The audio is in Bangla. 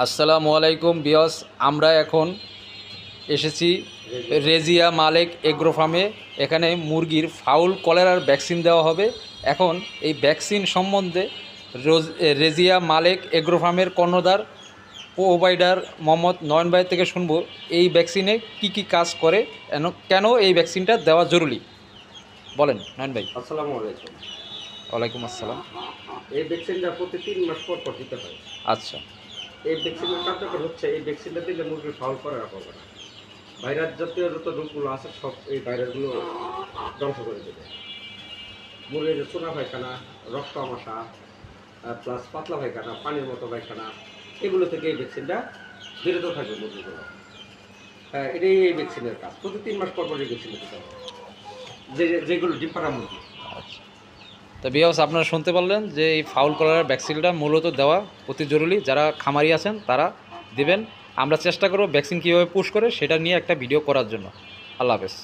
আসসালামু আলাইকুম বিয়স, আমরা এখন এসেছি রেজিয়া মালেক এগ্রো ফার্মে। এখানে মুরগির ফাউল কলেরার ভ্যাকসিন দেওয়া হবে। এখন এই ভ্যাকসিন সম্বন্ধে রেজিয়া মালেক এগ্রো ফার্মের কর্ণধার প্রোভাইডার মোহাম্মদ নয়ন ভাই থেকে শুনবো এই ভ্যাকসিনে কি কি কাজ করে, কেন এই ভ্যাকসিনটা দেওয়া জরুরি। বলেন নয়ন ভাই। আসসালামু আলাইকুম। ওয়ালাইকুম আসসালাম। এই ভ্যাকসিনটা প্রতি 3 মাস পর পর দিতে হয়। আচ্ছা। এই ভ্যাকসিনের কার্যকর হচ্ছে, এই ভ্যাকসিনটা দিলে মুরগির ফাউল করে রাখা হবে না। ভাইরাস জাতীয় যত রোগগুলো আছে সব এই ভাইরাসগুলো ধ্বংস করে দেবে। মুরগির যে চুনা পায়খানা, রক্ত আমাশা, প্লাস পাতলা পায়খানা, পানির মতো পায়খানা, এগুলো থেকে এই ভ্যাকসিনটা বিরত থাকবে মুরগিগুলো। হ্যাঁ, এটাই এই ভ্যাকসিনের কাজ। প্রতি 3 মাস পর পর এই ভ্যাকসিন দিতে হবে, যেগুলো ডিম পাড়া মুরগি। আচ্ছা, তো বিয়াস আপনারা শুনতে পারলেন যে এই ফাউল কলার ভ্যাকসিনটা মূলত দেওয়া অতি জরুরি। যারা খামারি আছেন তারা দিবেন। আমরা চেষ্টা করব ভ্যাকসিন কীভাবে পুশ করে সেটা নিয়ে একটা ভিডিও করার জন্য। আল্লাহ হাফেজ।